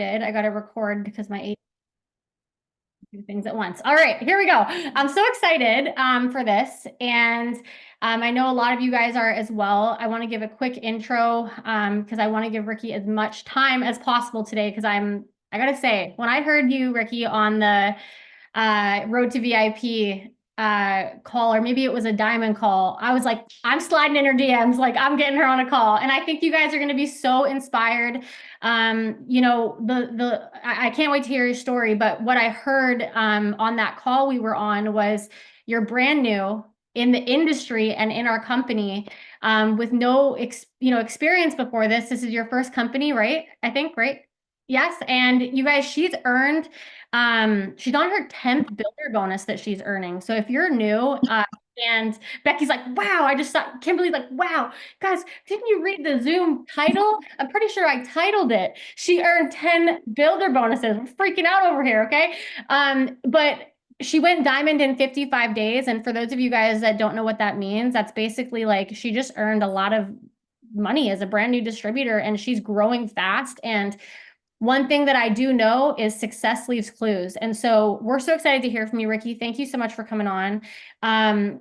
I got to record because my do things at once. All right, here we go. I'm so excited for this, and I know a lot of you guys are as well. I want to give a quick intro because I want to give Rikki as much time as possible today because I gotta say, when I heard you, Rikki, on the Road to VIP call, or maybe it was a diamond call, I was like, I'm sliding in her DMs, like I'm getting her on a call. And I think you guys are going to be so inspired. You know, I can't wait to hear your story, but what I heard on that call we were on was you're brand new in the industry and in our company with no experience before this. This is your first company, right? I think, right? Yes. And you guys, she's on her 10th builder bonus that she's earning. So if you're new, and Becky's like, wow, I just thought, Kimberly's like, wow, guys, didn't you read the Zoom title? I'm pretty sure I titled it. She earned 10 builder bonuses. We're freaking out over here, okay? But she went diamond in 55 days. And for those of you guys that don't know what that means, that's basically like she just earned a lot of money as a brand new distributor, and she's growing fast. And one thing that I do know is success leaves clues. And so we're so excited to hear from you, Rikki. Thank you so much for coming on. I'm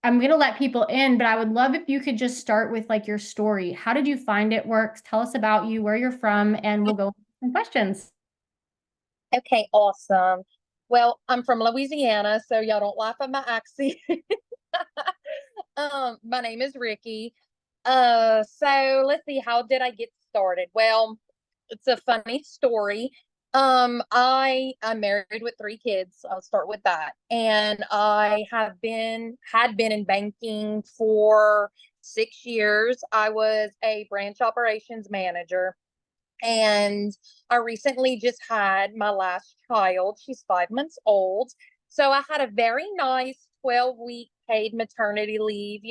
going to let people in, but I would love if you could just start with like your story. How did you find it works? Tell us about you, where you're from, and we'll go with some questions. Okay, awesome. Well, I'm from Louisiana, so y'all don't laugh at my accent. My name is Rikki. So let's see, how did I get started? Well, it's a funny story. I'm married with 3 kids. I'll start with that. And I had been in banking for 6 years. I was a branch operations manager. And I recently just had my last child. She's 5 months old. So I had a very nice 12-week paid maternity leave,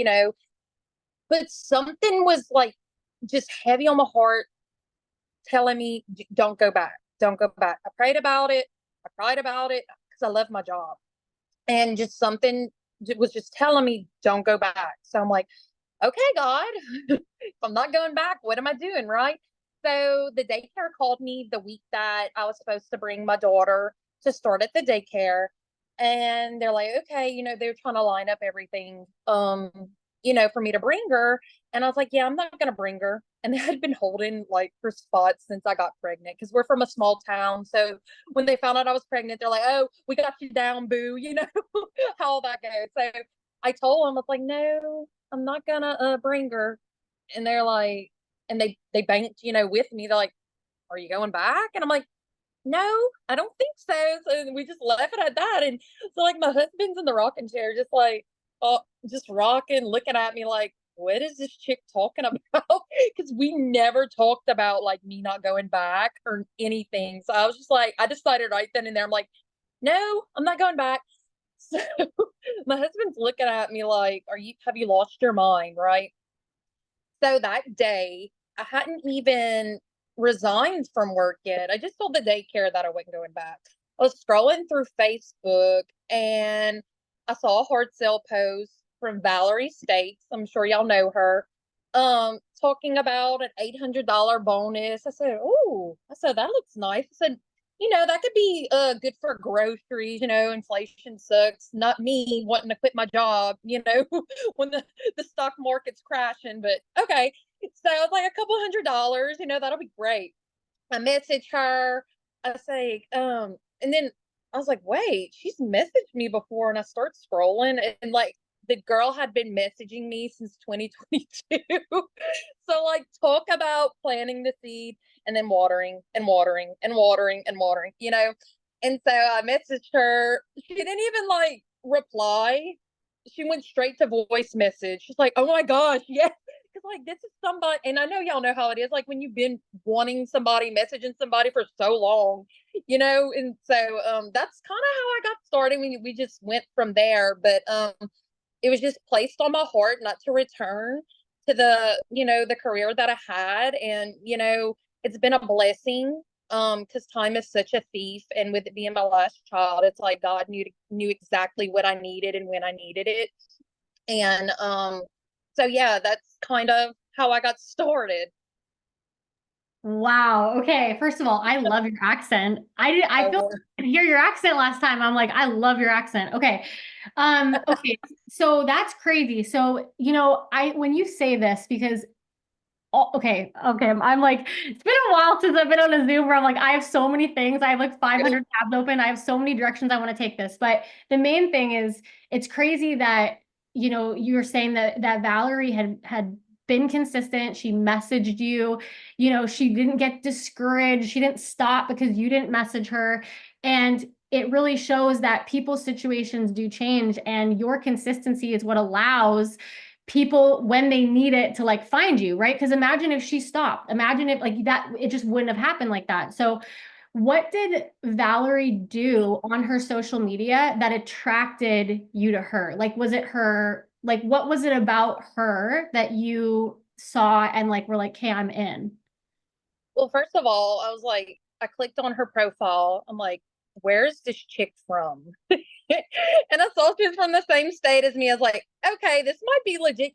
but something was like just heavy on my heart telling me, don't go back. Don't go back. I prayed about it. I cried about it because I love my job. And just something was just telling me, don't go back. So I'm like, okay, God, if I'm not going back, what am I doing? Right. So the daycare called me the week that I was supposed to bring my daughter to start at the daycare. And they're like, okay, they're trying to line up everything, for me to bring her. And I was like, yeah, I'm not going to bring her. And they had been holding like her spots since I got pregnant because we're from a small town. So when they found out I was pregnant, they're like, oh, we got you down, boo, how all that goes. So I told them, I was like, no, I'm not gonna bring her. And they're like, and they banked, with me. They're like, are you going back? And I'm like, no, I don't think so. So we just left it at that. And so like my husband's in the rocking chair, just like, oh, just rocking, looking at me like, what is this chick talking about? Because we never talked about like me not going back or anything. So I was just like, I decided right then and there, I'm like, no, I'm not going back. So my husband's looking at me like, have you lost your mind? Right. So that day, I hadn't even resigned from work yet. I just told the daycare that I wasn't going back. I was scrolling through Facebook and I saw a hard sell post from Valerie States. I'm sure y'all know her. Talking about an $800 bonus. I said, oh, that looks nice. I said, that could be good for groceries. Inflation sucks. Not me wanting to quit my job, when the stock market's crashing. But okay. So I was like, a couple $100, that'll be great. I message her. I say, and then I was like, wait, she's messaged me before. And I start scrolling and like the girl had been messaging me since 2022. So like talk about planting the seed and then watering and watering and watering and watering, And so I messaged her. She didn't even like reply. She went straight to voice message. She's like, oh my gosh, yes. Because like this is somebody, and I know y'all know how it is. Like when you've been wanting somebody, messaging somebody for so long, And so that's kind of how I got started. We just went from there. But it was just placed on my heart not to return to the career that I had. And, it's been a blessing. Because time is such a thief. And with it being my last child, it's like God knew exactly what I needed and when I needed it. And so yeah, that's kind of how I got started. Wow. Okay. First of all, I love your accent. I feel Oh, like I hear your accent last time. I'm like, I love your accent. Okay. Okay. So that's crazy. So, when you say this, because okay, okay. I'm like, it's been a while since I've been on a Zoom where I'm like, I have so many things. I have like 500 tabs open. I have so many directions I want to take this. But the main thing is, it's crazy that, you were saying that Valerie had been consistent. She messaged you, she didn't get discouraged. She didn't stop because you didn't message her. And it really shows that people's situations do change, and your consistency is what allows people when they need it to like find you, right? Because imagine if she stopped. Imagine if like that, it just wouldn't have happened like that. So what did Valerie do on her social media that attracted you to her? Like, was it her, like, what was it about her that you saw and like were like, hey, I'm in? well, first of all, I was like, I clicked on her profile. I'm like, where's this chick from? And I saw she was from the same state as me. I was like, okay, this might be legit.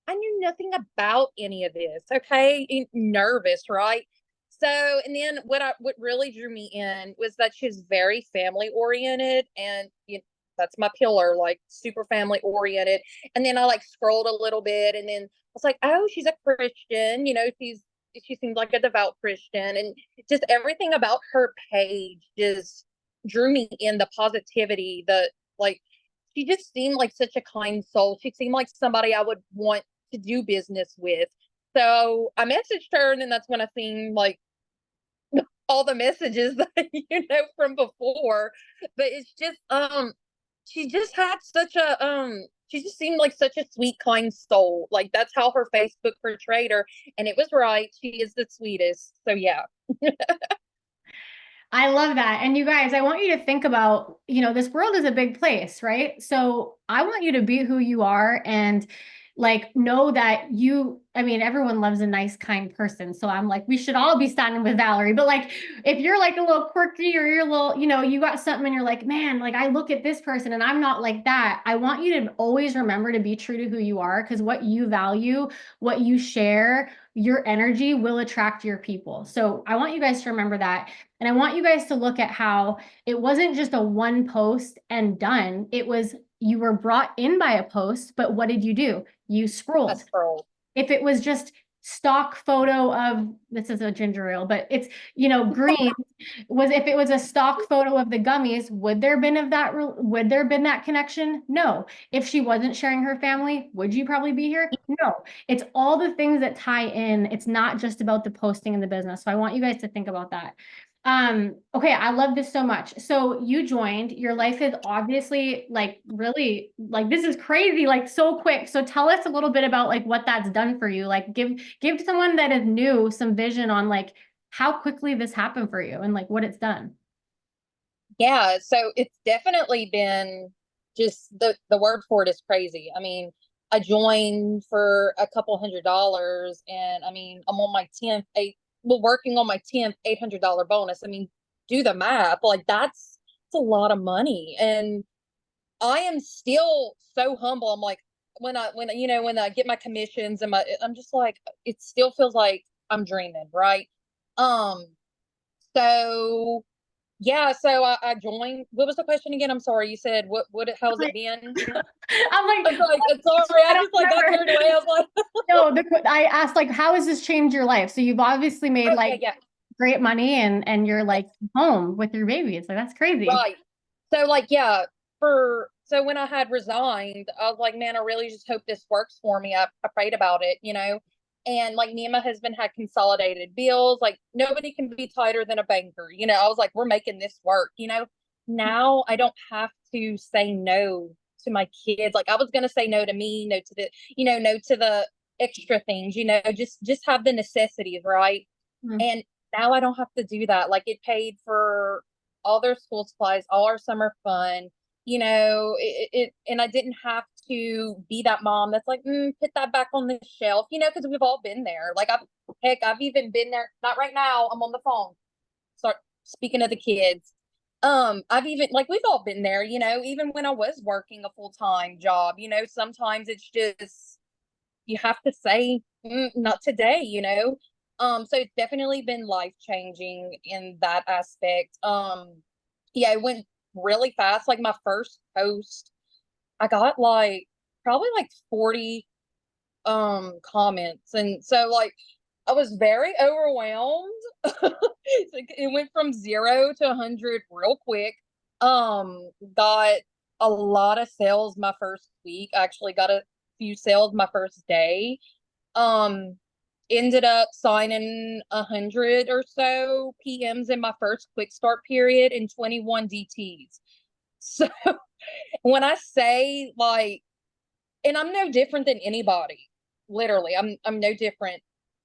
I knew nothing about any of this. Okay, nervous, right? So, and then what really drew me in was that she's very family oriented, and that's my pillar, like super family oriented. And then I like scrolled a little bit, and then I was like, oh, she's a Christian. She seems like a devout Christian, and just everything about her page just drew me in. The positivity, the like, she just seemed like such a kind soul. She seemed like somebody I would want to do business with. So I messaged her, and then that's when I seen like all the messages that from before. But it's just she just had such a she just seemed like such a sweet, kind soul. Like that's how her Facebook portrayed her, and it was right. She is the sweetest. So yeah. I love that. And you guys, I want you to think about, this world is a big place, right? So I want you to be who you are and like know that I mean, everyone loves a nice, kind person. So I'm like, we should all be standing with Valerie. But like, if you're like a little quirky or you're a little, you got something and you're like, man, like I look at this person and I'm not like that. I want you to always remember to be true to who you are, because what you value, what you share, your energy will attract your people. So I want you guys to remember that. And I want you guys to look at how it wasn't just a one post and done. It was you were brought in by a post, but what did you do? You I scrolled. scrolled. If it was just stock photo of, this is a ginger ale, but it's, green, if it was a stock photo of the gummies, would there have been that connection? No. If she wasn't sharing her family, would you probably be here? No. It's all the things that tie in. It's not just about the posting and the business. So I want you guys to think about that. Okay, I love this so much. So you joined, your life is obviously like really like this is crazy, like so quick. So tell us a little bit about like what that's done for you. Like give someone that is new some vision on like how quickly this happened for you and like what it's done. Yeah, so it's definitely been just the word for it is crazy. I mean, I joined for a couple $100, and I mean, I'm on my 10th eight well working on my 10th $800 bonus. I mean, do the math. Like it's a lot of money. And I am still so humble. I'm like when I get my commissions and I'm just like it still feels like I'm dreaming, right? Um so yeah, so I joined. What was the question again? I'm sorry. You said how's it been? I'm I'm like, like, sorry, I I don't just like got remember. carried away. I was like, No, I asked like, how has this changed your life? So you've obviously made oh like yeah, yeah, great money and you're yes, like home with your baby. So that's crazy. right. So like, yeah, so when I had resigned, I was like, man, I really just hope this works for me. I prayed about it. And like me and my husband had consolidated bills. Like nobody can be tighter than a banker. I was like, we're making this work. Now I don't have to say no to my kids. Like I was gonna say no to me, no to no to the extra things, just have the necessities, right? Mhm. And now I don't have to do that. Like it paid for all their school supplies, all our summer fun. And I didn't have to be that mom that's like, put that back on the shelf, because we've all been there. Like I've even been there. Not right now. I'm on the phone. Start speaking of the kids. I've even like we've all been there, even when I was working a full-time job, sometimes it's just you have to say, not today. So it's definitely been life changing in that aspect. Yeah, it went really fast. Like my first post, I got like probably like 40 comments. And so like I was very overwhelmed. It went from 0 to 100 real quick. Got a lot of sales my first week. Actually got a few sales my first day. Um, Ended up signing 100 or so PMs in my first quick start period and 21 DTs. So when I say like, and I'm no different than anybody, literally, I'm no different.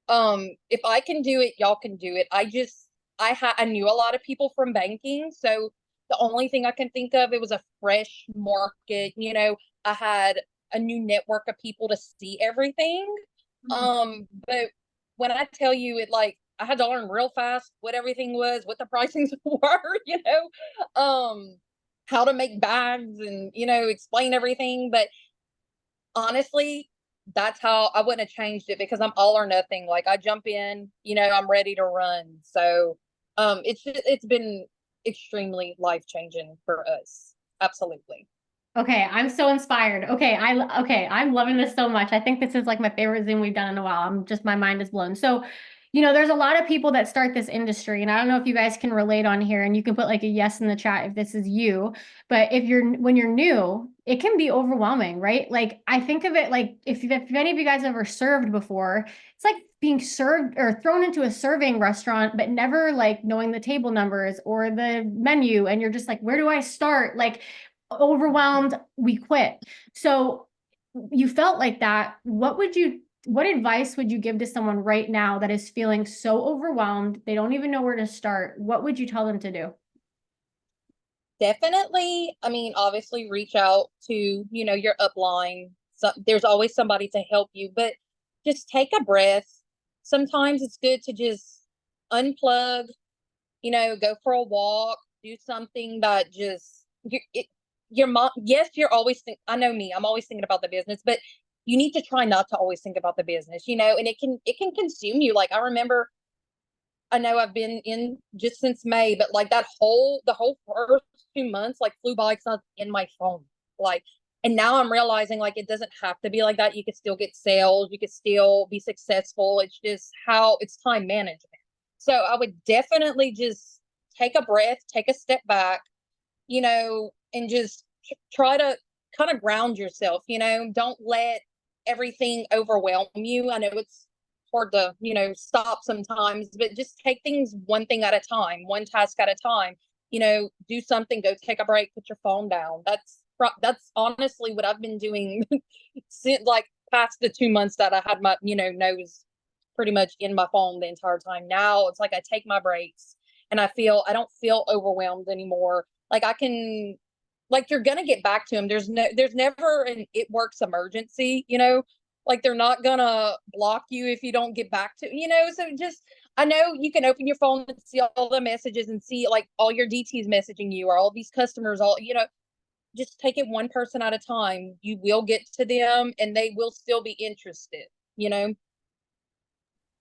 If I can do it, y'all can do it. I knew a lot of people from banking, so the only thing I can think of, it was a fresh market. I had a new network of people to see everything. But when I tell you it, like I had to learn real fast what everything was, what the pricings were, how to make bags and explain everything. But honestly, that's how I wouldn't have changed it, because I'm all or nothing. Like I jump in, I'm ready to run. So it's been extremely life changing for us. Absolutely. Okay, I'm so inspired. Okay, I'm loving this so much. I think this is like my favorite Zoom we've done in a while. My mind is blown. So, there's a lot of people that start this industry, and I don't know if you guys can relate on here, and you can put like a yes in the chat if this is you. But when you're new, it can be overwhelming, right? Like I think of it like if any of you guys ever served before, it's like being served or thrown into a serving restaurant, but never like knowing the table numbers or the menu, and you're just like, where do I start? Like overwhelmed, we quit. So you felt like that. What advice would you give to someone right now that is feeling so overwhelmed, they don't even know where to start? What would you tell them to do? Definitely. I mean, obviously reach out to, your upline. So there's always somebody to help you, but just take a breath. Sometimes it's good to just unplug, go for a walk, do something that just your mom. Yes, you're always I know me, I'm always thinking about the business, but you need to try not to always think about the business, and it can consume you. Like I remember, I know I've been in just since May, but like the whole first 2 months like flew by because I was in my phone. Like, and now I'm realizing like it doesn't have to be like that. You could still get sales, you could still be successful. It's just how it's time management. So I would definitely just take a breath, take a step back, and just try to kind of ground yourself. Don't let everything overwhelm you. I know it's hard to, stop sometimes, but just take things one thing at a time, one task at a time. Do something, go take a break, put your phone down. That's honestly what I've been doing since like past the 2 months that I had my, nose pretty much in my phone the entire time. Now it's like I take my breaks and I don't feel overwhelmed anymore. Like I can, like you're gonna get back to them. There's never an it works emergency, like they're not gonna block you if you don't get back to, so just, I know you can open your phone and see all the messages and see like all your DTs messaging you or all these customers, all, just take it one person at a time. You will get to them and they will still be interested, you know?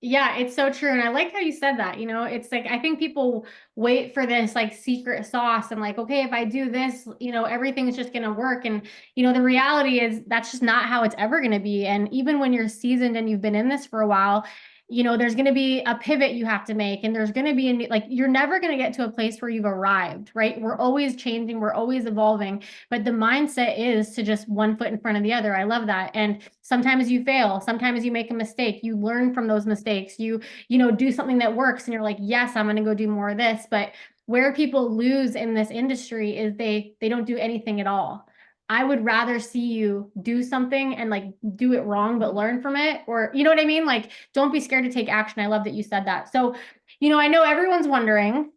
Yeah, it's so true. And I like how you said that. It's like I think people wait for this like secret sauce and like, okay, if I do this, everything's just gonna work. And the reality is that's just not how it's ever gonna be. And even when you're seasoned and you've been in this for a while, there's going to be a pivot you have to make, and there's going to be like you're never going to get to a place where you've arrived, right? We're always changing, we're always evolving, but the mindset is to just one foot in front of the other. I love that. And sometimes you fail, sometimes you make a mistake, you learn from those mistakes, you do something that works and you're like, yes, I'm going to go do more of this. But where people lose in this industry is they don't do anything at all. I would rather see you do something and like do it wrong, but learn from it. Or, you know what I mean? Like, don't be scared to take action. I love that you said that. So, I know everyone's wondering.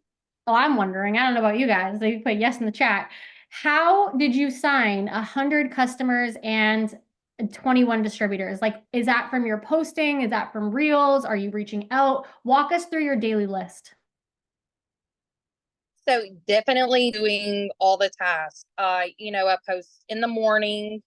Oh, I'm wondering. I don't know about you guys. They put yes in the chat. How did you sign 100 customers and 21 distributors? Like, is that from your posting? Is that from Reels? Are you reaching out? Walk us through your daily list. So definitely doing all the tasks. I post in the morning,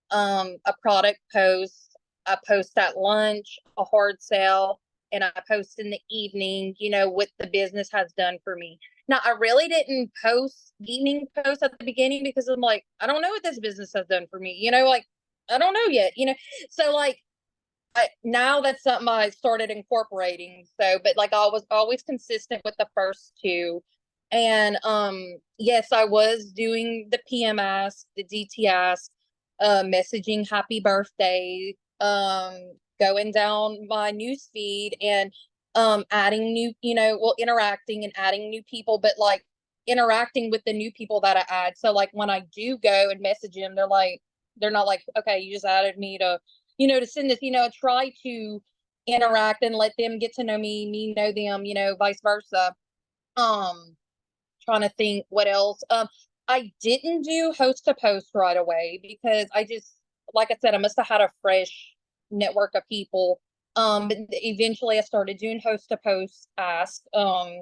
a product post, I post at lunch, a hard sell, and I post in the evening, what the business has done for me. Now, I really didn't post evening posts at the beginning because I'm like, I don't know what this business has done for me, like, I don't know yet, so like, now that's something I started incorporating. So, but like I was always consistent with the first two. And yes, I was doing the PMS, the DTS, messaging happy birthday, going down my news feed and adding new, well, interacting and adding new people, but like interacting with the new people that I add. So like when I do go and message them, they're not like, okay, you just added me to send this, try to interact and let them get to know me know them, vice versa. Um, Trying to think what else. I didn't do host to post right away because I just, like I said, I must have had a fresh network of people. But eventually I started doing host to post ask, to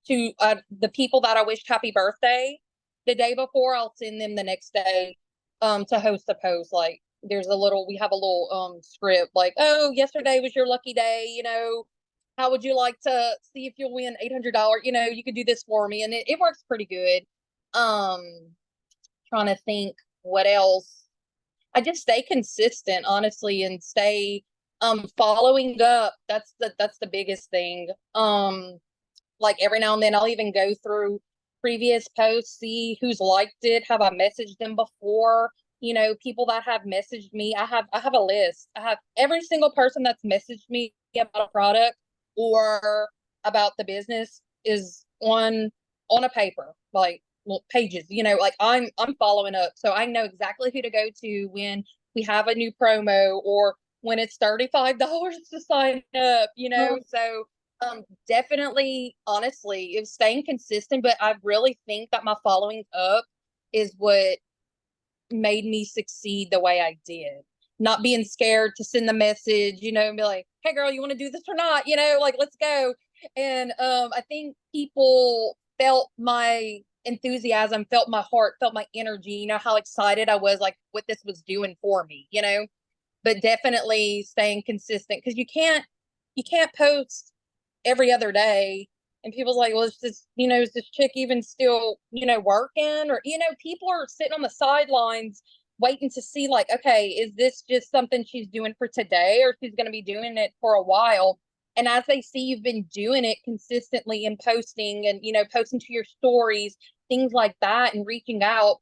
the people that I wished happy birthday the day before. I'll send them the next day, to host a post. Like we have a little script like, oh, yesterday was your lucky day, how would you like to see if you'll win $800? You could do this for me, and it works pretty good. Um, Trying to think what else. I just stay consistent, honestly, and stay following up. That's the biggest thing. Like every now and then I'll even go through previous posts, see who's liked it. Have I messaged them before? People that have messaged me. I have a list. I have every single person that's messaged me about a product or about the business is on a paper, like, well, pages, like I'm following up. So I know exactly who to go to when we have a new promo or when it's $35 to sign up, so definitely, honestly, it's staying consistent, but I really think that my following up is what made me succeed the way I did. Not being scared to send the message, and be like, hey girl, you want to do this or not? Like, let's go. And I think people felt my enthusiasm, felt my heart, felt my energy, how excited I was, like what this was doing for me, but definitely staying consistent because you can't post every other day and people's like, well, is this chick even still, working? Or, people are sitting on the sidelines waiting to see, like, okay, is this just something she's doing for today or she's going to be doing it for a while? And as they see you've been doing it consistently and posting and, posting to your stories, things like that, and reaching out,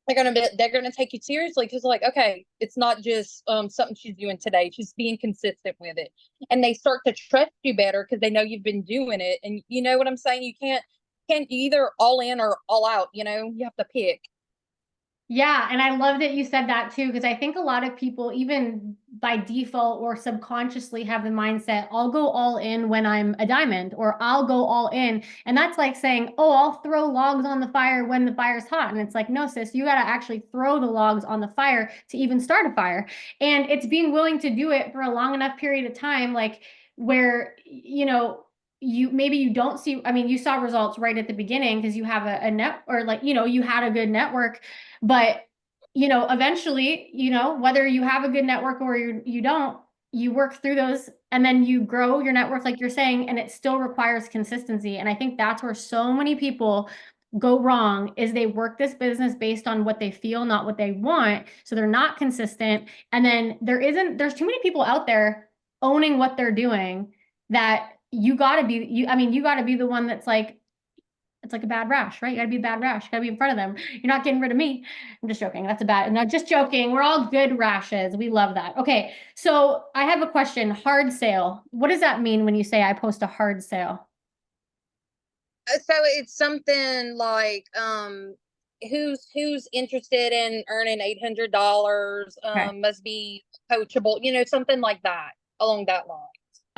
they're gonna take you seriously because like, okay, it's not just something she's doing today. She's being consistent with it, and they start to trust you better because they know you've been doing it. And you know what I'm saying? You can't either all in or all out. You have to pick. Yeah, and I love that you said that too, because I think a lot of people, even by default or subconsciously, have the mindset, I'll go all in when I'm a diamond, or I'll go all in. And that's like saying, oh, I'll throw logs on the fire when the fire's hot. And it's like, no, sis, you got to actually throw the logs on the fire to even start a fire. And it's being willing to do it for a long enough period of time, like where, maybe you don't see, I mean, you saw results right at the beginning because you have a net, or like, you had a good network, but eventually, whether you have a good network or you don't, you work through those and then you grow your network, like you're saying, and it still requires consistency. And I think that's where so many people go wrong, is they work this business based on what they feel, not what they want. So they're not consistent. And then there's too many people out there owning what they're doing, that you gotta be, you gotta be the one that's like, it's like a bad rash, right? You gotta be a bad rash. You gotta be in front of them. You're not getting rid of me. I'm just joking. That's a bad, no, just joking. We're all good rashes. We love that. Okay. So I have a question. Hard sale. What does that mean when you say I post a hard sale? So it's something like, who's interested in earning $800, Okay. must be coachable, something like that, along that line.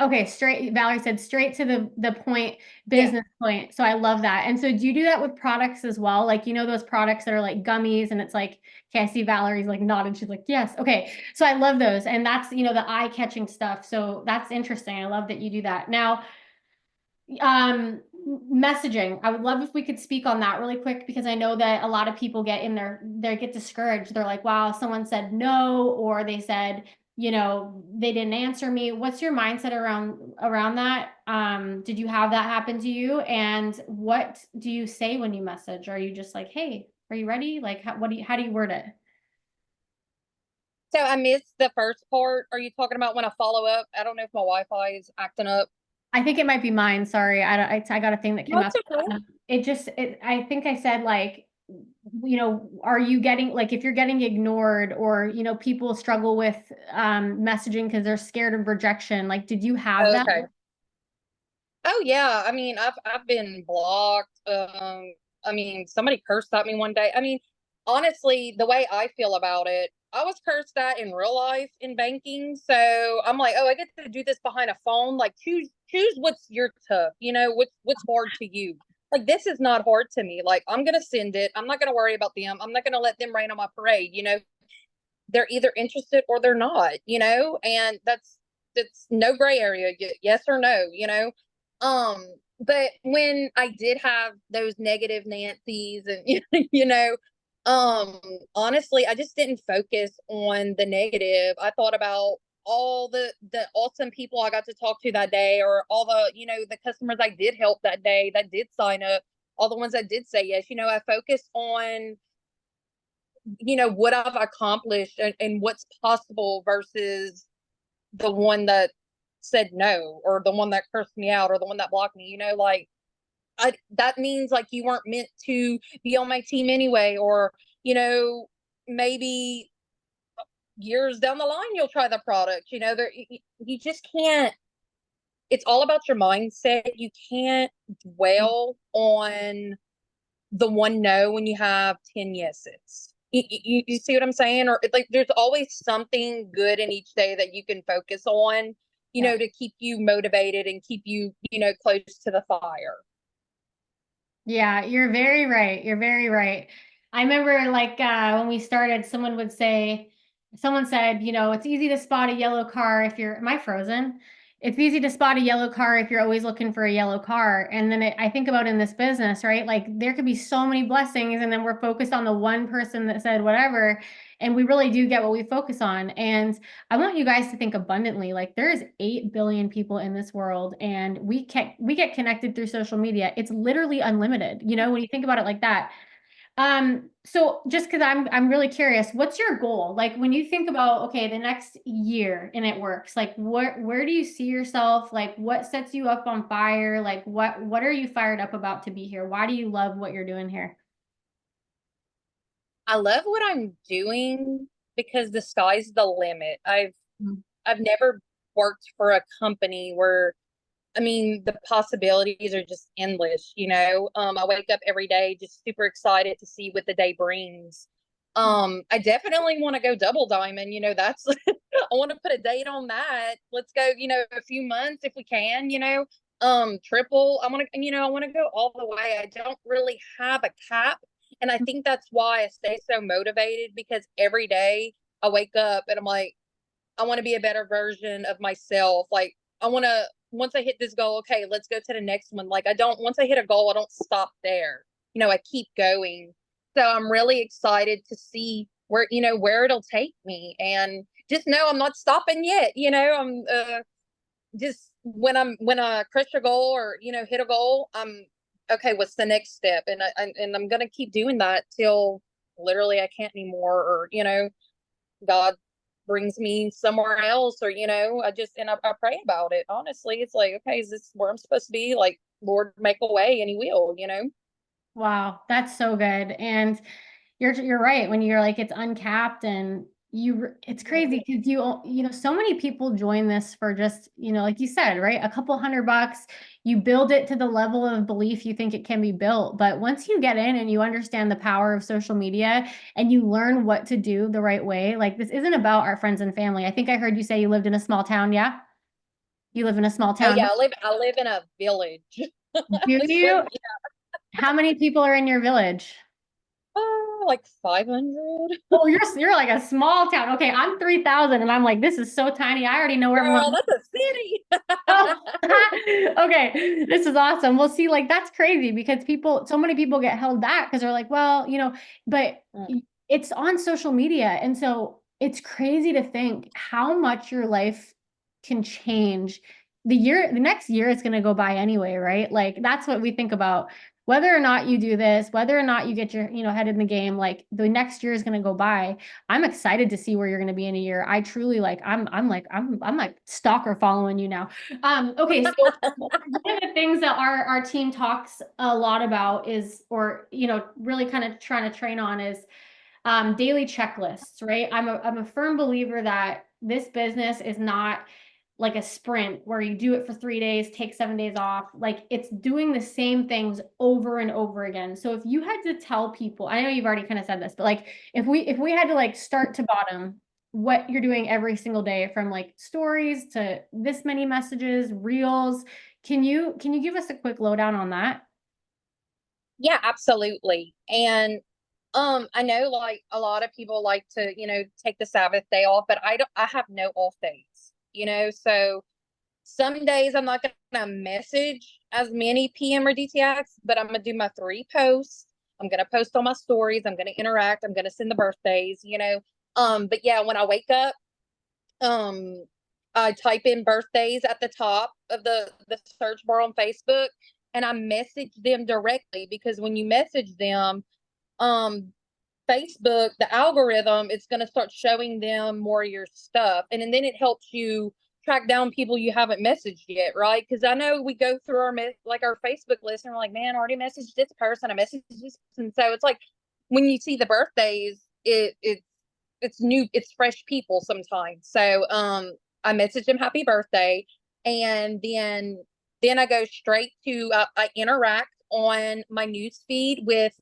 Okay, Valerie said straight to the point, Yeah. business point. So I love that. And so do you do that with products as well? Like, those products that are like gummies and it's like, okay, I see Valerie's like nodding. She's like, yes. Okay. So I love those. And that's, the eye-catching stuff. So that's interesting. I love that you do that. Now, messaging. I would love if we could speak on that really quick, because I know that a lot of people they get discouraged. They're like, wow, someone said no, or they said, they didn't answer me. What's your mindset around that? Did you have that happen to you? And what do you say when you message? Are you just like, hey, are you ready? Like, how do you word it? So I missed the first part. Are you talking about when I follow up? I don't know if my Wi-Fi is acting up. I think it might be mine. Sorry. I got a thing that came That's up. okay. I think I said like, are you getting like if you're getting ignored or, people struggle with messaging because they're scared of rejection. Like, did you have that? Okay. Oh yeah. I mean, I've been blocked. I mean, somebody cursed at me one day. I mean, honestly, the way I feel about it, I was cursed at in real life in banking. So I'm like, oh, I get to do this behind a phone. Like choose what's your tough, what's hard to you. Like this is not hard to me. Like I'm gonna send it. I'm not gonna worry about them. I'm not gonna let them rain on my parade, they're either interested or they're not, and that's no gray area, yes or no, um but when I did have those negative Nancy's and um honestly I just didn't focus on the negative. I thought about all the awesome people I got to talk to that day, or all the customers I did help that day that did sign up, all the ones that did say yes. I focused on what I've accomplished, and what's possible versus the one that said no, or the one that cursed me out, or the one that blocked me. Like that means like you weren't meant to be on my team anyway, or maybe years down the line you'll try the product. You just can't. It's all about your mindset. You can't dwell on the one no when you have 10 yeses. You see what I'm saying? Or like there's always something good in each day that you can focus on, Yeah. to keep you motivated and keep you, close to the fire. Yeah, you're very right. You're very right. I remember like when we started, someone said, it's easy to spot a yellow car if you're, am I frozen? It's easy to spot a yellow car if you're always looking for a yellow car. And then I think about in this business, right? Like there could be so many blessings, and then we're focused on the one person that said whatever. And we really do get what we focus on. And I want you guys to think abundantly. Like there's 8 billion people in this world, and we get connected through social media. It's literally unlimited, when you think about it like that. So just because I'm really curious, what's your goal? Like when you think about, okay, the next year and it works, like where do you see yourself? Like what sets you up on fire? Like what are you fired up about to be here? Why do you love what you're doing here? I love what I'm doing because the sky's the limit. Mhm. I've never worked for a company where, I mean, the possibilities are just endless. I wake up every day just super excited to see what the day brings. I definitely want to go double diamond, that's I want to put a date on that. Let's go, a few months if we can. Triple. I want to go all the way. I don't really have a cap. And I think that's why I stay so motivated, because every day I wake up and I'm like, I want to be a better version of myself. Like I want to, once I hit this goal, okay, let's go to the next one. Like once I hit a goal, I don't stop there. I keep going. So I'm really excited to see where it'll take me, and just know I'm not stopping yet. I'm just when I crush a goal, or hit a goal, I'm okay. What's the next step? And I'm gonna keep doing that till literally I can't anymore, or God brings me somewhere else, or I pray about it. Honestly, it's like, okay, is this where I'm supposed to be? Like, Lord, make a way, and He will. Wow, that's so good. And you're right when you're like it's uncapped, and it's crazy because so many people join this for just, like you said, right? A couple $100, you build it to the level of belief you think it can be built. But once you get in and you understand the power of social media and you learn what to do the right way, like this isn't about our friends and family. I think I heard you say you lived in a small town. Yeah. You live in a small Oh town. yeah, I live in a village. Do you? How many people are in your village? Like 500. Oh, you're like a small town. Okay, I'm 3,000 and I'm like, this is so tiny. I already know where everyone. Girl, that's a city. Oh, okay. This is awesome. Well, see, like that's crazy because so many people get held back because they're like, well, but Mm. it's on social media. And so it's crazy to think how much your life can change. The next year is going to go by anyway, right? Like that's what we think about. Whether or not you do this, whether or not you get your, head in the game, like the next year is going to go by. I'm excited to see where you're going to be in a year. I truly like, I'm like stalker following you now. Okay. So one of the things that our team talks a lot about is, or, really kind of trying to train on is daily checklists, right? I'm a firm believer that this business is not like a sprint where you do it for 3 days, take 7 days off. Like it's doing the same things over and over again. So if you had to tell people, I know you've already kind of said this, but like if we had to like start to bottom, what you're doing every single day from like stories to this many messages, reels, can you give us a quick lowdown on that? Yeah, absolutely. And I know like a lot of people like to, take the Sabbath day off, but I have no off days. So some days I'm not gonna message as many PM or DTX, but I'm gonna do my 3 posts. I'm gonna post on my stories, I'm gonna interact, I'm gonna send the birthdays. But yeah, when I wake up, um I type in birthdays at the top of the search bar on Facebook, and I message them directly, because when you message them, um Facebook, the algorithm, it's going to start showing them more of your stuff. And then it helps you track down people you haven't messaged yet, right? Because I know we go through our Facebook list, and we're like, man, I already messaged this person, I messaged this person. So it's like when you see the birthdays, it's new, it's fresh people sometimes. So I message them happy birthday, and then I go straight to I interact on my news feed with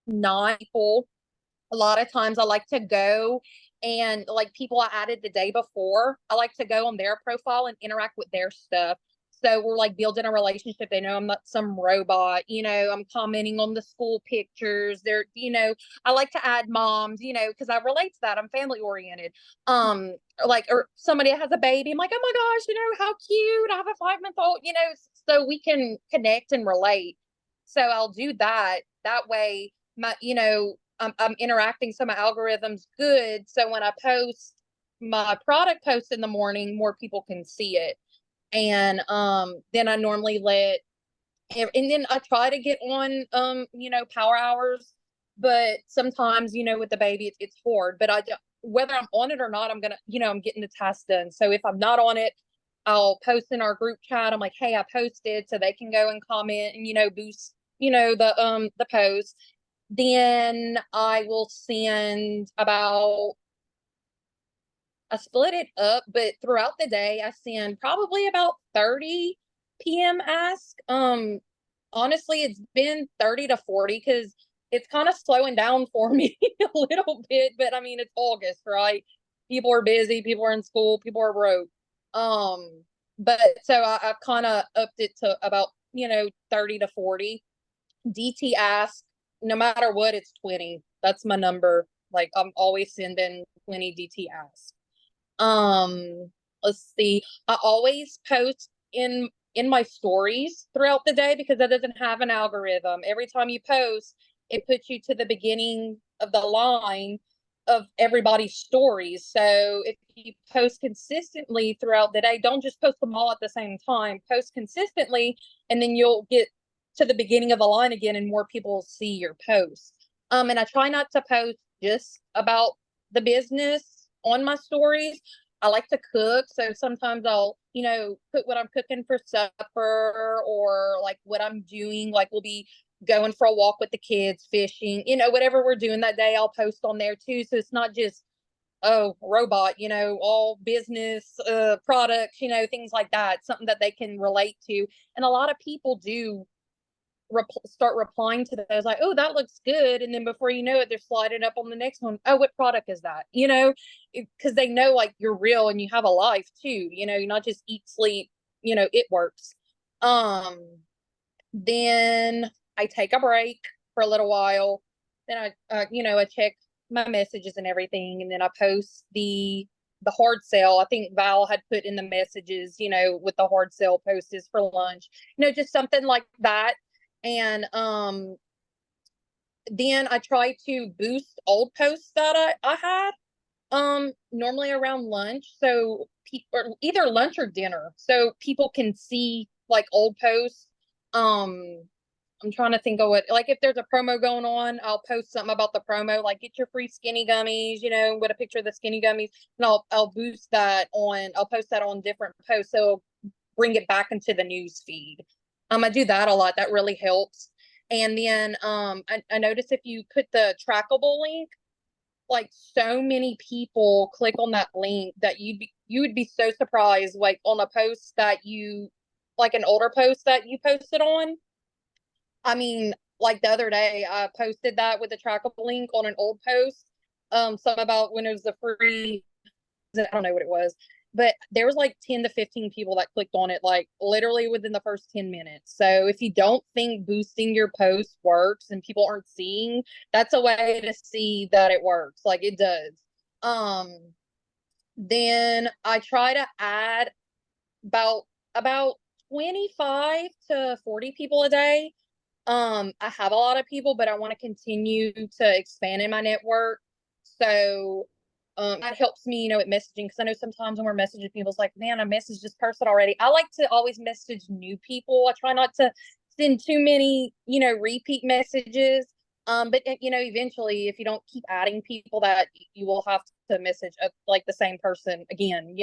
non-people. A lot of times I like to go and like people I added the day before, I like to go on their profile and interact with their stuff. So we're like building a relationship. They know I'm not some robot. I'm commenting on the school pictures. I like to add moms, because I relate to that. I'm family oriented. Like, or somebody has a baby. I'm like, oh my gosh, how cute. I have a 5-month old, so we can connect and relate. So I'll do that. That way, I'm interacting, so my algorithm's good. So when I post my product post in the morning, more people can see it. And then I normally and then I try to get on power hours, but sometimes with the baby it's hard. But whether I'm on it or not, I'm getting the task done. So if I'm not on it, I'll post in our group chat. I'm like, hey, I posted, so they can go and comment and boost the post. Then I will send I split it up, but throughout the day I send probably about 30 PM ask. Honestly, it's been 30 to 40, because it's kind of slowing down for me a little bit, but I mean it's August, right? People are busy, people are in school, people are broke. But so I've kind of upped it to about 30 to 40. DT ask, no matter what, it's 20. That's my number. Like I'm always sending 20 DT ask. Let's see. I always post in my stories throughout the day, because that doesn't have an algorithm. Every time you post, it puts you to the beginning of the line of everybody's stories. So if you post consistently throughout the day, don't just post them all at the same time. Post consistently, and then you'll get to the beginning of the line again, and more people see your post. And I try not to post just about the business on my stories. I like to cook, so sometimes I'll, put what I'm cooking for supper, or like what I'm doing. Like we'll be going for a walk with the kids, fishing, whatever we're doing that day, I'll post on there too. So it's not just, oh, robot, all business products, things like that, something that they can relate to. And a lot of people do start replying to those like, oh, that looks good, and then before you know it, they're sliding up on the next one. Oh, what product is that? Because they know like you're real and you have a life too. You're not just eat, sleep. It works. Then I take a break for a little while. Then I check my messages and everything, and then I post the hard sale. I think Val had put in the messages, with the hard sale post is for lunch, just something like that. And then I try to boost old posts that I had. Normally around lunch. So or either lunch or dinner. So people can see like old posts. Um, I'm trying to think of what, like if there's a promo going on, I'll post something about the promo, like get your free skinny gummies, with a picture of the skinny gummies, and I'll boost that on, I'll post that on different posts, so bring it back into the news feed. I do that a lot. That really helps. And then I notice if you put the trackable link, like so many people click on that link that you would be so surprised, like on a post that you, like an older post that you posted on. I mean, like the other day I posted that with a trackable link on an old post, something about when it was the free, I don't know what it was, but there was like 10 to 15 people that clicked on it, like literally within the first 10 minutes. So if you don't think boosting your post works and people aren't seeing, that's a way to see that it works. Like it does. Um, then I try to add about 25 to 40 people a day. I have a lot of people, but I want to continue to expand in my network. So that helps me, with messaging, because I know sometimes when we're messaging people, it's like, man, I messaged this person already. I like to always message new people. I try not to send too many, repeat messages. But eventually, if you don't keep adding people, that you will have to message like the same person again.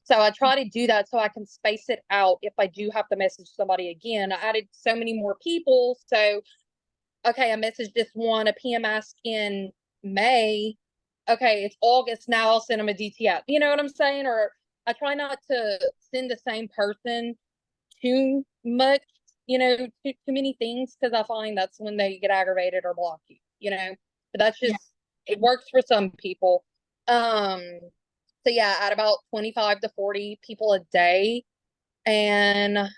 So I try to do that so I can space it out if I do have to message somebody again. I added so many more people. So, okay, I messaged this one, a PMS in May. Okay, it's August now. I'll send them a DTF. You know what I'm saying? Or I try not to send the same person too much, too many things, because I find that's when they get aggravated or block you. But that's Yeah. just, it works for some people. Um, so yeah, at about 25 to 40 people a day. And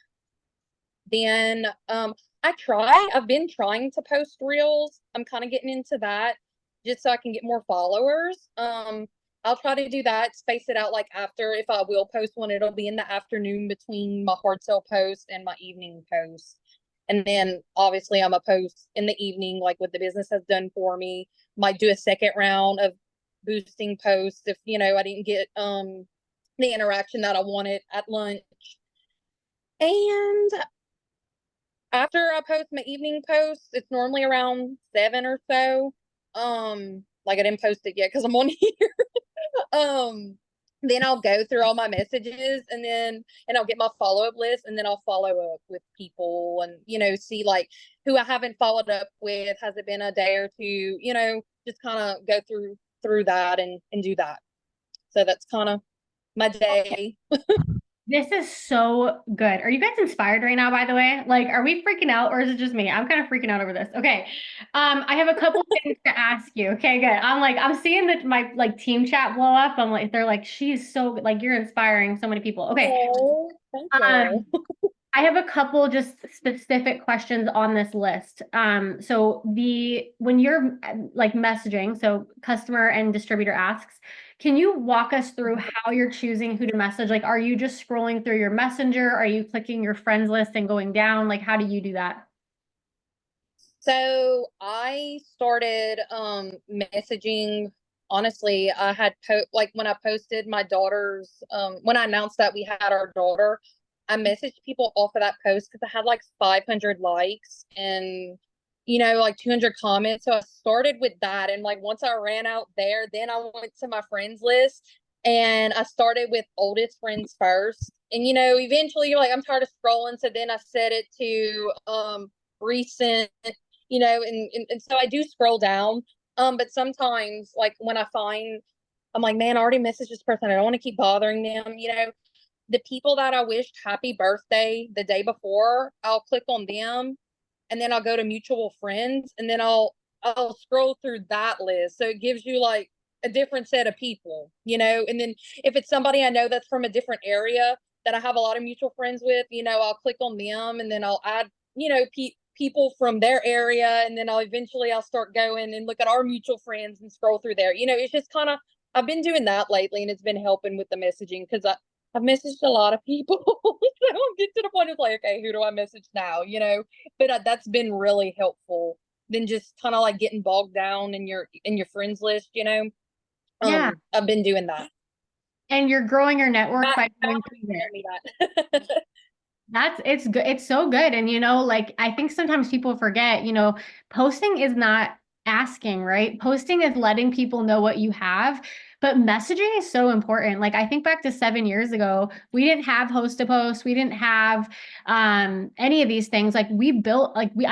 then I've been trying to post reels. I'm kind of getting into that just so I can get more followers. I'll try to do that, space it out, like after, if I will post one, it'll be in the afternoon between my hard sell post and my evening post. And then obviously I'm a post in the evening, like what the business has done for me. Might do a second round of boosting posts if, I didn't get the interaction that I wanted at lunch. And after I post my evening post, it's normally around 7 or so. Like I didn't post it yet because I'm on here. um, then I'll go through all my messages, and I'll get my follow-up list, and then I'll follow up with people and, see like who I haven't followed up with. Has it been a day or two? Just kind of go through that and do that. So that's kind of my day. This is so good. Are you guys inspired right now, by the way? Like, are we freaking out or is it just me? I'm kind of freaking out over this. Okay. I have a couple things to ask you. Okay, good. I'm seeing that my like team chat blow up. I'm like, they're like, she's so like, you're inspiring so many people. Okay. Oh, thank you. Um, I have a couple just specific questions on this list. So when you're like messaging, so customer and distributor asks, can you walk us through how you're choosing who to message? Like, are you just scrolling through your messenger? Are you clicking your friends list and going down? Like, how do you do that? So I started messaging. Honestly, I had like when I posted my daughter's when I announced that we had our daughter, I messaged people off of that post because I had like 500 likes and like 200 comments. So I started with that, and like once I ran out there, then I went to my friends list, and I started with oldest friends first. And eventually you're like, I'm tired of scrolling, so then I set it to recent, and so I do scroll down. But sometimes, like when I find, I'm like, man, I already messaged this person. I don't want to keep bothering them. The people that I wished happy birthday the day before, I'll click on them, and then I'll go to mutual friends, and then I'll scroll through that list. So it gives you like a different set of people. And then if it's somebody I know that's from a different area that I have a lot of mutual friends with, I'll click on them, and then I'll add, people from their area, and then I'll start going and look at our mutual friends and scroll through there. It's just kind of, I've been doing that lately, and it's been helping with the messaging because I've messaged a lot of people. So I'm getting to the point of like, okay, who do I message now? But that's been really helpful than just kind of like getting bogged down in your friends list. Yeah. I've been doing that. And you're growing your network by I going want through you to there. tell me that. It's good. It's so good. And like I think sometimes people forget, posting is not asking, right? Posting is letting people know what you have, but messaging is so important. Like I think back to 7 years ago, we didn't have host to post, we didn't have any of these things. Like I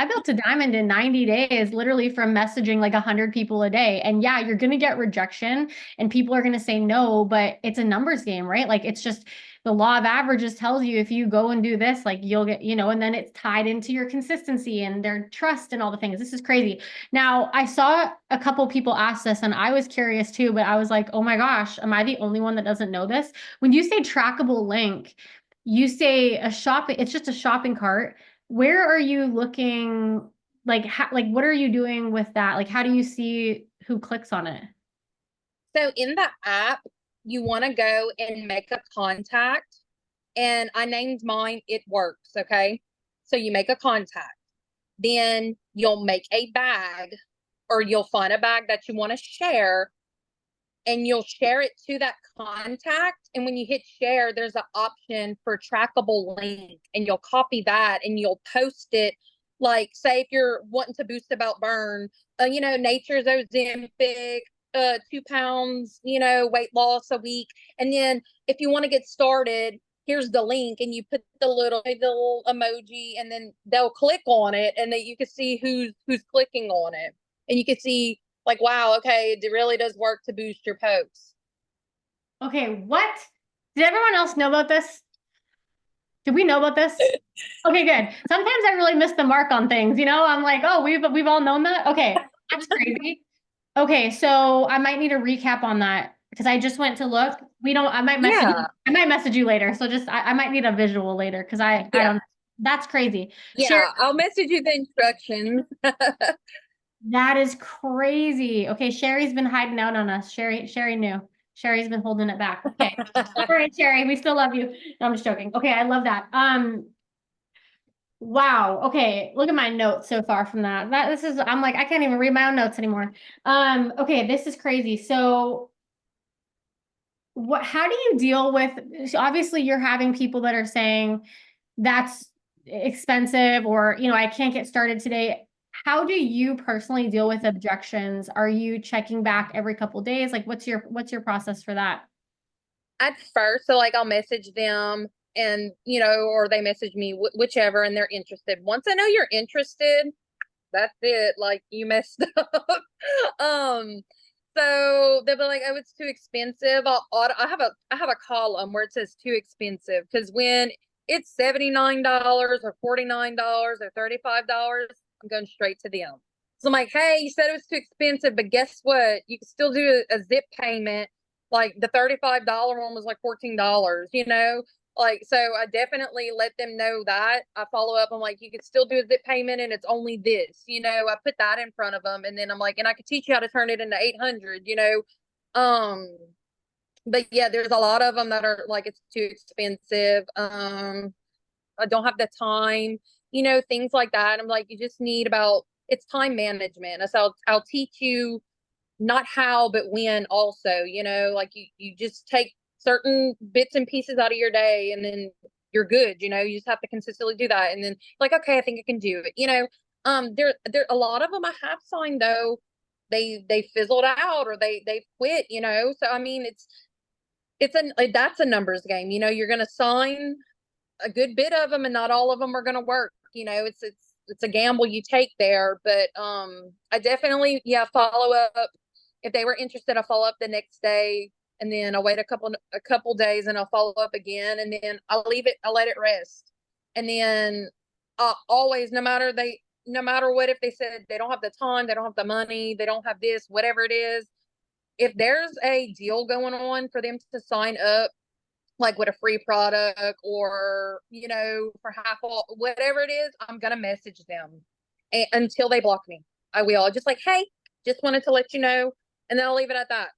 built a diamond in 90 days, literally from messaging like 100 people a day. And yeah, you're gonna get rejection and people are gonna say no, but it's a numbers game, right? Like it's just the law of averages tells you if you go and do this, like you'll get, and then it's tied into your consistency and their trust and all the things. This is crazy. Now, I saw a couple people ask this and I was curious too, but I was like, oh my gosh, am I the only one that doesn't know this? When you say trackable link, you say it's just a shopping cart. Where are you looking? Like what are you doing with that? Like, how do you see who clicks on it? So in the app, you want to go and make a contact. And I named mine It Works. Okay. So you make a contact. Then you'll make a bag, or you'll find a bag that you want to share, and you'll share it to that contact. And when you hit share, there's an option for trackable link, and you'll copy that and you'll post it. Like, say, if you're wanting to boost about burn, Nature's Ozempic, 2 pounds, weight loss a week. And then if you want to get started, here's the link, and you put the little emoji, and then they'll click on it, and then you can see who's clicking on it, and you can see like, wow, okay, it really does work to boost your posts. Okay, what? Did everyone else know about this? Did we know about this? Okay, good. Sometimes I really miss the mark on things, I'm like, oh, we've all known that. Okay, that's crazy. Okay, so I might need a recap on that because I just went to look. We don't. Yeah, I might message you later. So just I might need a visual later because I yeah, don't. That's crazy. Sherry, yeah. I'll message you the instructions. that is crazy. Okay, Sherry's been hiding out on us. Sherry knew. Sherry's been holding it back. Okay. All right, Sherry, we still love you. No, I'm just joking. Okay, I love that. Wow. Okay. Look at my notes so far from that. I'm like, I can't even read my own notes anymore. Okay, this is crazy. So how do you deal with, so obviously you're having people that are saying that's expensive or, I can't get started today. How do you personally deal with objections? Are you checking back every couple days? Like what's your process for that? At first, so like I'll message them, and or they message me, whichever, and they're interested. Once I know you're interested, that's it. Like, you messed up. um, so they'll be like, "Oh, it's too expensive." I have a column where it says too expensive, because when it's $79 or $49 or $35, I'm going straight to them. So I'm like, "Hey, you said it was too expensive, but guess what? You can still do a zip payment. Like, the $35 one was like $14. Like, so I definitely let them know that. I follow up. I'm like, you could still do a zip payment, and it's only this. I put that in front of them, and then I'm like, and I could teach you how to turn it into 800. Um, but yeah, there's a lot of them that are like, it's too expensive. I don't have the time. Things like that. I'm like, you just need it's time management. So I'll teach you not how, but when also, like you just take certain bits and pieces out of your day, and then you're good. You just have to consistently do that. And then, like, okay, I think I can do it. There a lot of them I have signed, though, they fizzled out, or they've quit, so I mean, that's a numbers game. You're going to sign a good bit of them, and not all of them are going to work. It's a gamble you take there. But I definitely, yeah, follow up. If they were interested, I'll follow up the next day, and then I'll wait a couple days, and I'll follow up again, and then I'll let it rest. And then always, no matter what, if they said they don't have the time, they don't have the money, they don't have this, whatever it is, if there's a deal going on for them to sign up, like with a free product, or for half off, whatever it is, I'm gonna message them, until they block me. I will just like, "Hey, just wanted to let you know," and then I'll leave it at that.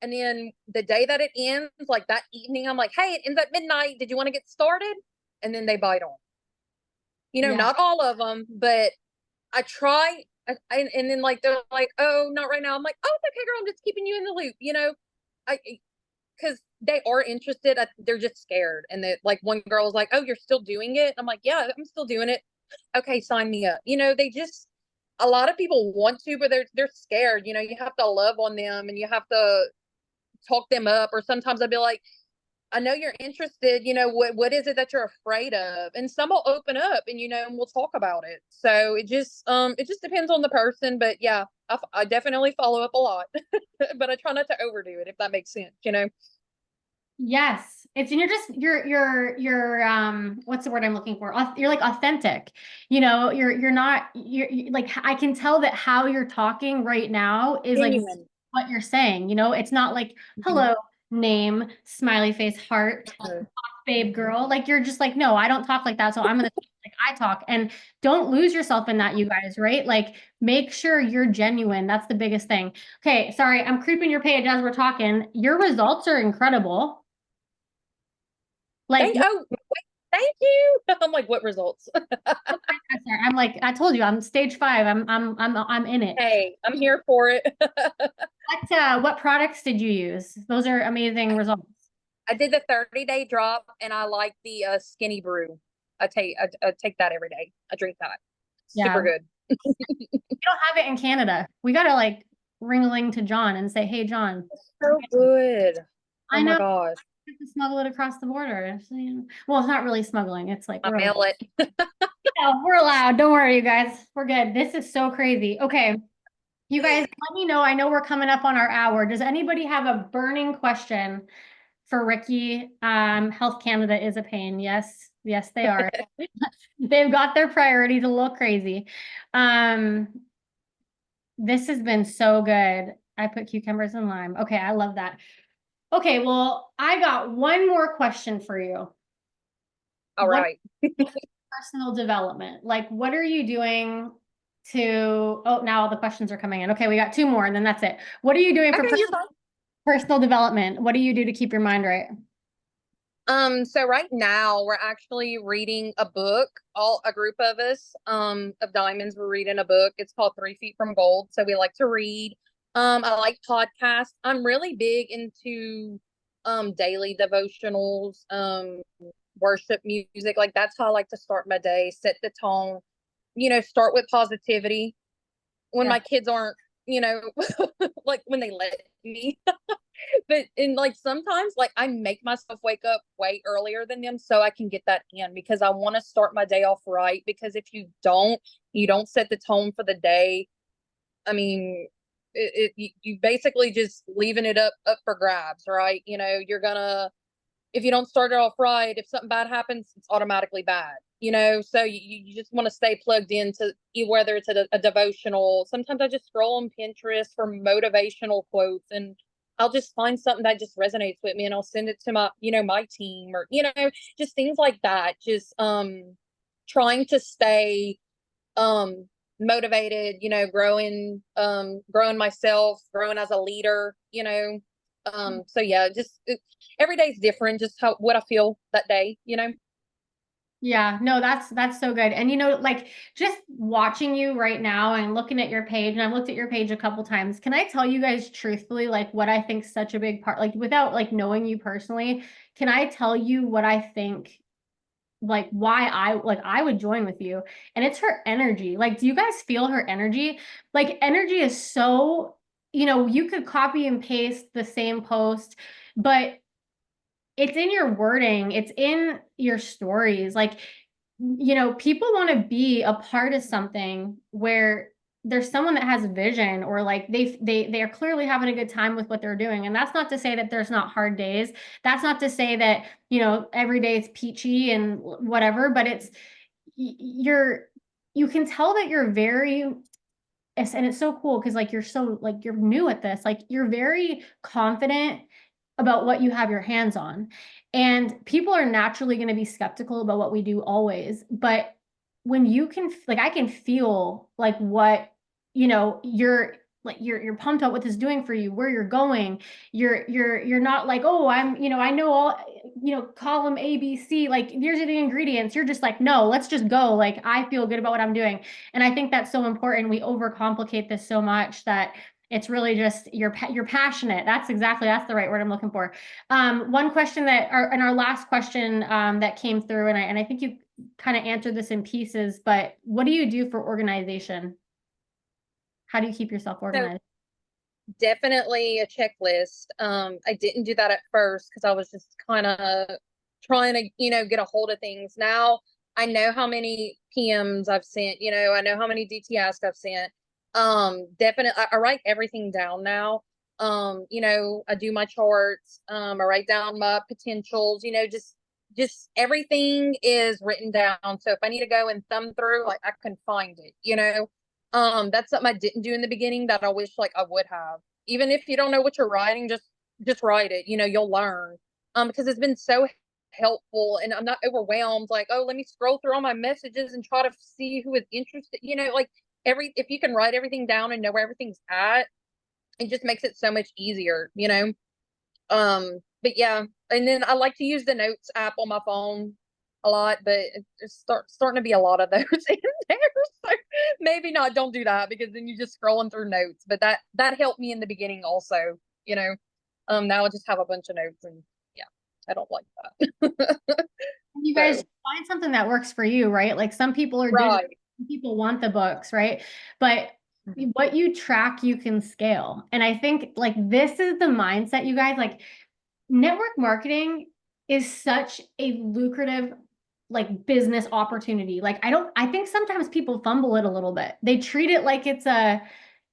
And then the day that it ends, like that evening, I'm like, "Hey, it ends at midnight, did you want to get started?" And then they bite on. Yeah. Not all of them, but I try. And then, like, they're like, "Oh, not right now." I'm like, "Oh, it's okay, girl, I'm just keeping you in the loop." because they are interested. They're just scared. And that, like, one girl was like, "Oh, you're still doing it?" I'm like, "Yeah, I'm still doing it." Okay, sign me up. They just, a lot of people want to, but they're scared. You have to love on them and you have to talk them up. Or sometimes I'd be like, "I know you're interested. What is it that you're afraid of?" And some will open up, and we'll talk about it. So it just depends on the person. But yeah, I definitely follow up a lot, but I try not to overdo it, if that makes sense. Yes. You're what's the word I'm looking for? You're like authentic. You're not like, I can tell that how you're talking right now is like Genuine. what you're saying. It's not like, Mhm. hello, name, smiley face, heart, babe, girl. Like, you're just like, no, I don't talk like that. So I'm gonna talk like I talk. And don't lose yourself in that, you guys, right? Like, make sure you're genuine. That's the biggest thing. Okay, sorry, I'm creeping your page as we're talking. Your results are incredible. Like, Oh, thank you. I'm like, what results? I'm like, I told you, I'm stage 5. I'm in it. Hey, I'm here for it. What products did you use? Those are amazing results. I did the 30-day drop, and I like the skinny brew. I take that every day. I drink that. Yeah, Super good. we don't have it in Canada. We gotta like ring-a-ling to John and say, hey, John. So good. Oh I my know, gosh. we have to smuggle it across the border. So, well, it's not really smuggling. It's like I mail it. we're allowed. Don't worry, you guys. We're good. This is so crazy. Okay. You guys, let me know. I know we're coming up on our hour. Does anybody have a burning question for Rikki? Health Canada is a pain. Yes, yes, they are. They've got their priorities a little crazy. Um, this has been so good. I put cucumbers and lime. Okay, I love that. Okay, well, I got one more question for you. All What right. personal development? Like, what are you doing to, oh, now all the questions are coming in. Okay, we got 2 more and then that's it. What are you doing for Okay, you're fine. personal development? What do you do to keep your mind right? So right now we're actually reading a book, all a group of us, of diamonds. We're reading a book. It's called 3 Feet from Gold. So we like to read. I like podcasts. I'm really big into daily devotionals, worship music. Like, that's how I like to start my day, set the tone, start with positivity when Yeah. my kids aren't, you know, like when they let me. But in, like, sometimes, like, I make myself wake up way earlier than them so I can get that in, because I want to start my day off right. Because if you don't set the tone for the day. I mean, you basically just leaving it up for grabs, right? You're gonna, if you don't start it off right, if something bad happens, it's automatically bad. So you just want to stay plugged into, whether it's a devotional. Sometimes I just scroll on Pinterest for motivational quotes, and I'll just find something that just resonates with me, and I'll send it to my team, or just things like that. Just trying to stay um motivated, growing myself, growing as a leader. So yeah, just every day's different, just how what I feel that day. Yeah, no, that's so good. And like, just watching you right now and looking at your page, and I've looked at your page a couple times. Can I tell you guys truthfully, like, what I think such a big part, like, without like knowing you personally, can I tell you what I think, like, why I would join with you? And it's her energy. Like, do you guys feel her energy? Like, energy is so, you could copy and paste the same post, but it's in your wording, it's in your stories. Like, people want to be a part of something where there's someone that has a vision, or like they are clearly having a good time with what they're doing. And that's not to say that there's not hard days. That's not to say that, every day is peachy and whatever, but you're you can tell that you're very, and it's so cool because, like, you're new at this, like, you're very confident about what you have your hands on. And people are naturally going to be skeptical about what we do always. But when you can, like, I can feel like what, you're like, you're pumped about what this is doing for you, where you're going. You're not like, oh, I know all, column ABC, like, these are the ingredients. You're just like, no, let's just go. Like, I feel good about what I'm doing. And I think that's so important. We overcomplicate this so much that It's really just you're passionate. That's the right word I'm looking for. One question that in our last question that came through, and I think you kind of answered this in pieces, but what do you do for organization? How do you keep yourself So organized? definitely a checklist. I didn't do that at first because I was just kind of trying to, get a hold of things. Now I know how many PMs I've sent, I know how many DT asks I've sent. Definitely, I write everything down now. I do my charts. I write down my potentials, just everything is written down. So if I need to go and thumb through, like I can find it. That's something I didn't do in the beginning that I wish like I would have. Even if you don't know what you're writing, just write it. You'll learn. Because it's been so helpful and I'm not overwhelmed, like, oh, let me scroll through all my messages and try to see who is interested. Like if you can write everything down and know where everything's at, it just makes it so much easier. But yeah, and then I like to use the notes app on my phone a lot, but it's starting to be a lot of those in there. So maybe not, don't do that because then you're just scrolling through notes. But that helped me in the beginning also, you know. Now I just have a bunch of notes and yeah, I don't like that. You guys So find something that works for you, right? Like some people are digital, right. some people want the books, right? But what you track, you can scale. And I think like this is the mindset, you guys, like network marketing is such a lucrative like business opportunity. Like I think sometimes people fumble it a little bit. They treat it like it's a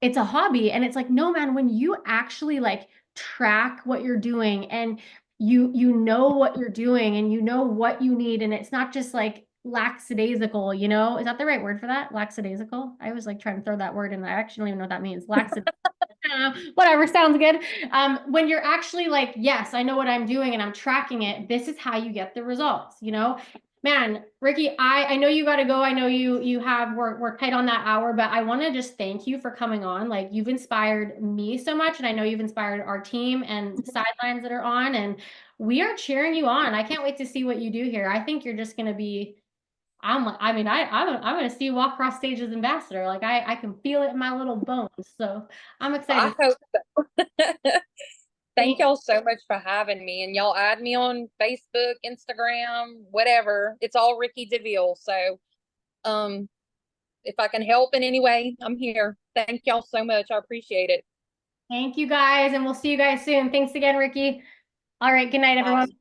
hobby and it's like no man, when you actually like track what you're doing and you know what you're doing and you know what you need and it's not just like lackadaisical, is that the right word for that? Lackadaisical? I always like trying to throw that word in. I actually don't even know what that means. Lackadaisical. Whatever, sounds good. When you're actually like, yes, I know what I'm doing and I'm tracking it, this is how you get the results. Man, Rikki, I know you got to go. I know you have we're tight on that hour, but I want to just thank you for coming on. Like you've inspired me so much, and I know you've inspired our team and the sidelines that are on, and we are cheering you on. I can't wait to see what you do here. I think you're just gonna be I mean, I'm gonna see you walk across stage as ambassador. Like I can feel it in my little bones. So I'm I excited. hope so. Thank Thank y'all so much for having me. And y'all add me on Facebook, Instagram, whatever. It's all Rikki DeVille. So um if I can help in any way, I'm here. Thank y'all so much. I appreciate it. thank you guys, and we'll see you guys soon. Thanks again, Rikki. All right, good night, everyone. Bye.